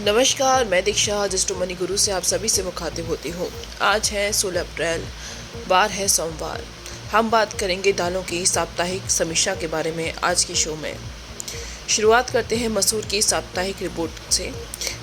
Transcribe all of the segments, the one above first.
नमस्कार, मैं दीक्षा just money गुरु से आप सभी से मुखातिब होती हूँ। आज है 16 अप्रैल, वार है सोमवार। हम बात करेंगे दालों की साप्ताहिक समीक्षा के बारे में आज की शो में। शुरुआत करते हैं मसूर की साप्ताहिक रिपोर्ट से।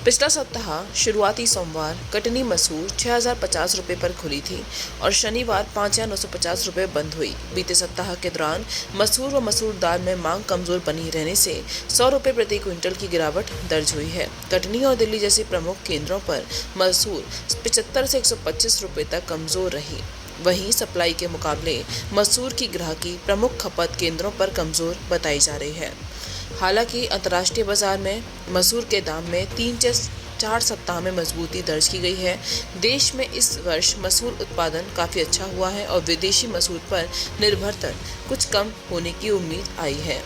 पिछला सप्ताह शुरुआती सोमवार कटनी मसूर 6050 रुपये पर खुली थी और शनिवार 5950 रुपये बंद हुई। बीते सप्ताह के दौरान मसूर व मसूर दाल में मांग कमजोर बनी रहने से 100 रुपये प्रति क्विंटल की गिरावट दर्ज हुई है। कटनी और दिल्ली जैसे प्रमुख केंद्रों पर मसूर 75 से 125 रुपये तक कमजोर रही। वहीं सप्लाई के मुकाबले मसूर की ग्राहकी प्रमुख खपत केंद्रों पर कमजोर बताई जा रही है। हालांकि अंतर्राष्ट्रीय बाजार में मसूर के दाम में 3 से 4 सप्ताह में मजबूती दर्ज की गई है। देश में इस वर्ष मसूर उत्पादन काफ़ी अच्छा हुआ है और विदेशी मसूर पर निर्भरता कुछ कम होने की उम्मीद आई है।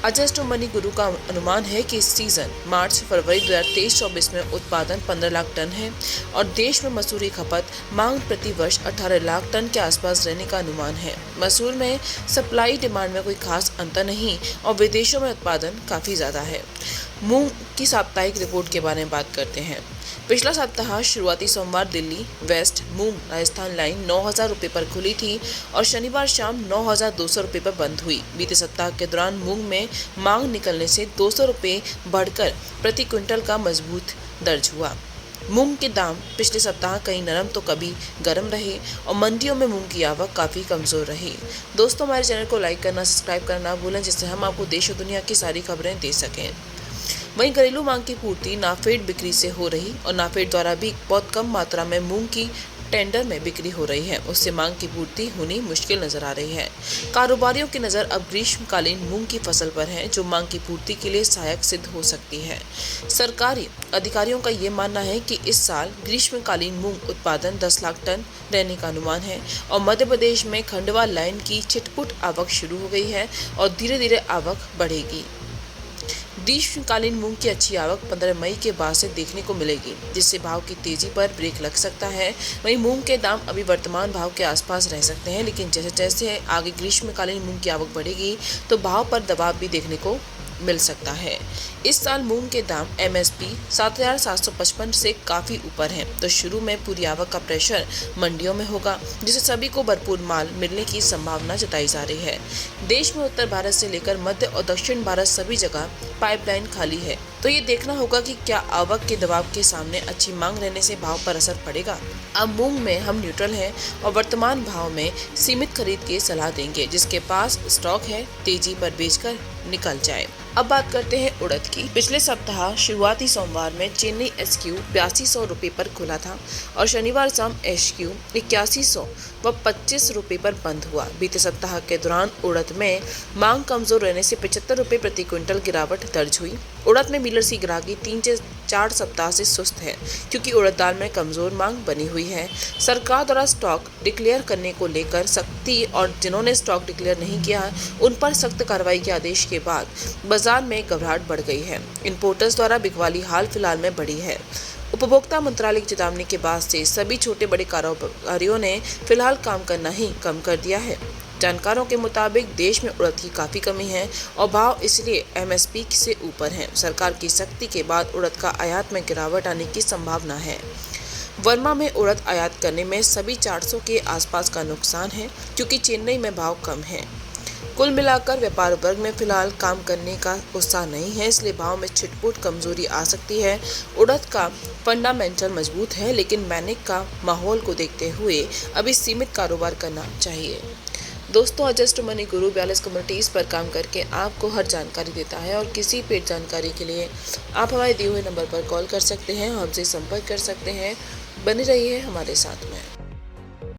अजस्ट मनी गुरु का अनुमान है कि इस सीजन मार्च फरवरी 2023-24 में उत्पादन 15 लाख टन है और देश में मसूर की खपत मांग प्रति वर्ष 18 लाख टन के आसपास रहने का अनुमान है। मसूर में सप्लाई डिमांड में कोई खास अंतर नहीं और विदेशों में उत्पादन काफ़ी ज़्यादा है। मूंग की साप्ताहिक रिपोर्ट के बारे में बात करते हैं। पिछला सप्ताह शुरुआती सोमवार दिल्ली वेस्ट मूंग राजस्थान लाइन 9000 रुपये पर खुली थी और शनिवार शाम 9200 रुपये पर बंद हुई। बीते सप्ताह के दौरान मूंग में मांग निकलने से 200 रुपये बढ़कर प्रति क्विंटल का मजबूत दर्ज हुआ। मूंग के दाम पिछले सप्ताह कहीं नरम तो कभी गर्म रहे और मंडियों में मूंग की आवक काफ़ी कमज़ोर रही। दोस्तों, हमारे चैनल को लाइक करना, सब्सक्राइब करना ना भूलें, जिससे हम आपको देश और दुनिया की सारी खबरें दे सकें। वहीं घरेलू मांग की पूर्ति नाफेड बिक्री से हो रही और नाफेड द्वारा भी बहुत कम मात्रा में मूंग की टेंडर में बिक्री हो रही है, उससे मांग की पूर्ति होनी मुश्किल नजर आ रही है। कारोबारियों की नज़र अब ग्रीष्मकालीन मूंग की फसल पर है, जो मांग की पूर्ति के लिए सहायक सिद्ध हो सकती है। सरकारी अधिकारियों का ये मानना है कि इस साल ग्रीष्मकालीन मूंग उत्पादन 10 लाख टन रहने का अनुमान है और मध्य प्रदेश में खंडवा लाइन की छिटपुट आवक शुरू हो गई है और धीरे धीरे आवक बढ़ेगी। ग्रीष्मकालीन मूंग की अच्छी आवक 15 मई के बाद से देखने को मिलेगी, जिससे भाव की तेजी पर ब्रेक लग सकता है। वहीं मूंग के दाम अभी वर्तमान भाव के आसपास रह सकते हैं, लेकिन जैसे जैसे आगे ग्रीष्मकालीन मूंग की आवक बढ़ेगी तो भाव पर दबाव भी देखने को मिल सकता है। इस साल मूंग के दाम MSP 7755 से काफ़ी ऊपर हैं, तो शुरू में पूरी आवक का प्रेशर मंडियों में होगा, जिससे सभी को भरपूर माल मिलने की संभावना जताई जा रही है। देश में उत्तर भारत से लेकर मध्य और दक्षिण भारत सभी जगह पाइपलाइन खाली है, तो ये देखना होगा कि क्या आवक के दबाव के सामने अच्छी मांग रहने से भाव पर असर पड़ेगा। अब मूंग में हम न्यूट्रल हैं और वर्तमान भाव में सीमित खरीद की सलाह देंगे। जिसके पास स्टॉक है तेजी पर बेचकर निकल जाए। अब बात करते हैं उड़द की। पिछले सप्ताह शुरुआती सोमवार में चेन्नई SQ 8200 रुपये पर खुला था और शनिवार शाम SQ 8100 व 25 रुपये पर बंद हुआ। बीते सप्ताह के दौरान उड़द में मांग कमजोर रहने से 75 रुपये प्रति क्विंटल गिरावट दर्ज हुई। उड़द में मिलर्स की ग्राहकी 3 से 4 सप्ताह से सुस्त है, क्योंकि उड़द दाल में कमजोर मांग बनी हुई है। सरकार द्वारा स्टॉक डिक्लेयर करने को लेकर सख्ती और जिन्होंने स्टॉक डिक्लेयर नहीं किया उन पर सख्त कार्रवाई के आदेश के बाद बाजार में घबराहट बढ़ गई है। इंपोर्टर्स द्वारा बिकवाली हाल फिलहाल में बढ़ी है। उपभोक्ता मंत्रालय की चेतावनी के बाद से सभी छोटे बड़े कारोबारियों ने फिलहाल काम करना ही कम कर दिया है। जानकारों के मुताबिक देश में उड़द की काफ़ी कमी है और भाव इसलिए MSP से ऊपर है। सरकार की सख्ती के बाद उड़द का आयात में गिरावट आने की संभावना है। वर्मा में उड़द आयात करने में सभी 400 के आसपास का नुकसान है, क्योंकि चेन्नई में भाव कम है। कुल मिलाकर व्यापार वर्ग में फिलहाल काम करने का उत्साह नहीं है, इसलिए भाव में छिटपुट कमजोरी आ सकती है। उड़द का फंडामेंटल मजबूत है, लेकिन मैनेक का माहौल को देखते हुए अभी सीमित कारोबार करना चाहिए। दोस्तों, अजस्ट मनी गुरु 42 कम्युनिटीज़ पर काम करके आपको हर जानकारी देता है और किसी पेड जानकारी के लिए आप हमारे दिए हुए नंबर पर कॉल कर सकते हैं और हमसे संपर्क कर सकते हैं। बने रहिए हमारे साथ में।